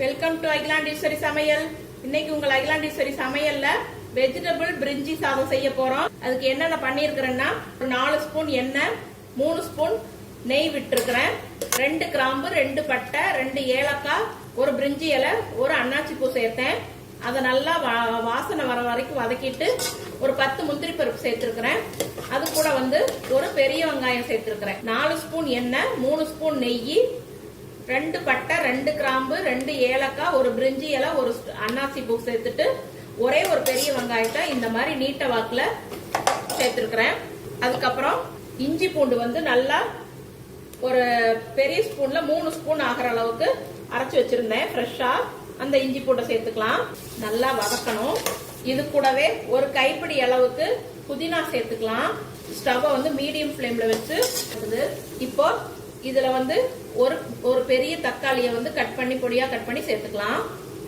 Welcome to Akilandeswari சமையல். இன்னைக்கு உங்கள் அகிலாண்டீஸ்வரி சமையல்ல வெஜிடபிள் பிரிஞ்சி சாதம் செய்ய போறோம். அதுக்கு என்னென்ன பண்ணிருக்கிறேன்னா, ஒரு 4 ஸ்பூன் எண்ணெய், 3 ஸ்பூன் நெய் விட்டுருக்கிறேன், 2 கிராம்பு, 2 பட்டை, 2 ஏலக்காய், ஒரு பிரிஞ்சி இலை, ஒரு அன்னாச்சி பூ சேர்த்தேன். அதை நல்லா வாசனை வர வரைக்கும் வதக்கிட்டு ஒரு 10 முந்திரி பருப்பு சேர்த்திருக்கிறேன். அது கூட ஒரு பெரிய வெங்காயம் சேர்த்திருக்கிறேன். 4 ஸ்பூன் எண்ணெய், 3 ஸ்பூன் நெய், 2 பட்டை, 2 கிராம்பு, 2 ஏலக்காய், ஒரு பிரிஞ்சி இலை, ஒரு அன்னாசி பூ சேர்த்துட்டு ஒரே ஒரு பெரிய வெங்காயத்தை இந்த மாதிரி நீட்ட வாக்குல சேர்த்திருக்கிறேன். அதுக்கப்புறம் இஞ்சி பூண்டு நல்லா ஒரு பெரிய ஸ்பூன்ல 3 ஸ்பூன் ஆகிற அளவுக்கு அரைச்சு வச்சிருந்தேன் ஃப்ரெஷ்ஷா. அந்த இஞ்சி பூண்டை சேர்த்துக்கலாம், நல்லா வதக்கணும். இது கூடவே ஒரு கைப்பிடி அளவுக்கு புதினா சேர்த்துக்கலாம். ஸ்டவ்வை மீடியம் ஃப்ளேம்ல வச்சு இப்போ இதுல ஒரு பெரிய தக்காளியை கட் பண்ணி பொடியா கட் பண்ணி சேர்த்துக்கலாம்.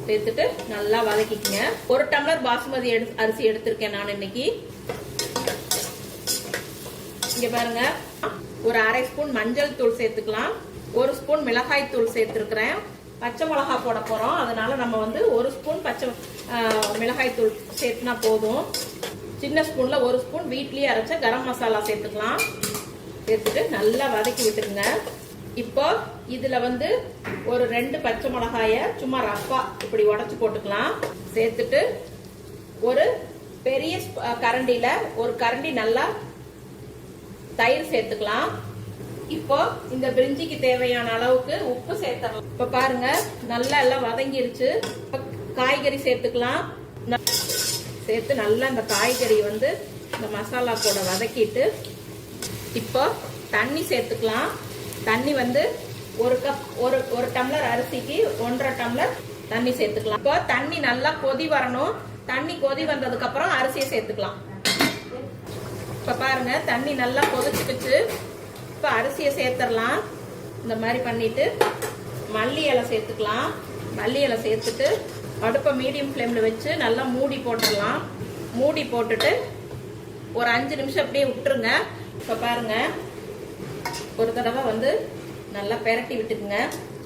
சேர்த்துட்டு நல்லா வதக்கிக்கங்க. 1 டம்ளர் பாசுமதி அரிசி எடுத்திருக்கேன் நான் இன்னைக்கு. இங்க பாருங்க, ஒரு அரை ஸ்பூன் மஞ்சள் தூள் சேர்த்துக்கலாம், 1 ஸ்பூன் மிளகாய் தூள் சேர்த்திருக்கிறேன். பச்சை மிளகாய் போட போறோம், அதனால நம்ம 1 ஸ்பூன் பச்சை மிளகாய் தூள் சேர்த்துனா போதும். சின்ன ஸ்பூன்ல 1 ஸ்பூன் வீட்லயே அரைச்ச கரம் மசாலா சேர்த்துக்கலாம். சேர்த்துட்டு நல்லா வதக்கி விட்டுருங்க. இப்போ இதுல ஒரு 2 பச்சை மிளகாய சும்மா ரஃபா இப்படி உடைச்சு போட்டுக்கலாம். சேர்த்துட்டு ஒரு பெரிய கரண்டில ஒரு கரண்டி நல்லா தயிர் சேர்த்துக்கலாம். இப்போ இந்த பிரிஞ்சிக்கு தேவையான அளவுக்கு உப்பு சேர்த்துக்கலாம். இப்ப பாருங்க, நல்லா எல்லாம் வதங்கிருச்சு. காய்கறி சேர்த்துக்கலாம். சேர்த்து நல்லா இந்த காய்கறி இந்த மசாலா கூட வதக்கிட்டு இப்போ தண்ணி சேர்த்துக்கலாம். தண்ணி ஒரு கப், ஒரு டம்ளர் அரிசிக்கு 1.5 டம்ளர் தண்ணி சேர்த்துக்கலாம். இப்போ தண்ணி நல்லா கொதி வரணும். தண்ணி கொதி வந்ததுக்கு அப்புறம் அரிசியை சேர்த்துக்கலாம். இப்ப பாருங்க, தண்ணி நல்லா கொதிச்சுக்கிச்சு. இப்ப அரிசியை சேர்த்துடலாம். இந்த மாதிரி பண்ணிட்டு மல்லி இலை சேர்த்துக்கலாம். மல்லி இலை சேர்த்துட்டு அடுப்பை மீடியம் ஃப்ளேம்ல வச்சு நல்லா மூடி போட்டுடலாம். மூடி போட்டுட்டு ஒரு 5 நிமிஷம் அப்படியே விட்டுருங்க. இப்ப பாருங்க, ஒரு தடவை நல்லா பெரட்டி விட்டுக்குங்க.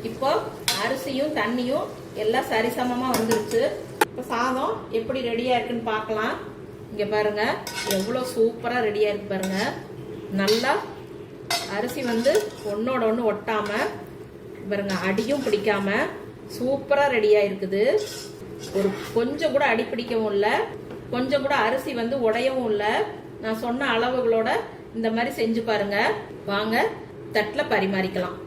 இப்போ அரிசியும் தண்ணியும் எல்லாம் சரிசமமா வந்துருச்சு. இப்ப சாதம் எப்படி ரெடியா இருக்குன்னு பார்க்கலாம். இங்க பாருங்க, எவ்வளவு சூப்பரா ரெடியா இருக்கு பாருங்க. நல்லா அரிசி ஒன்னோட ஒண்ணு ஒட்டாம பாருங்க, அடியும் பிடிக்காம சூப்பரா ரெடியா இருக்குது. ஒரு கொஞ்சம் கூட அடி பிடிக்கவும் இல்ல, கொஞ்சம் கூட அரிசி உடையவும் இல்ல. நான் சொன்ன அளவுகளோட இந்த மாதிரி செஞ்சு பாருங்க. வாங்க தட்டுல பரிமாறிக்கலாம்.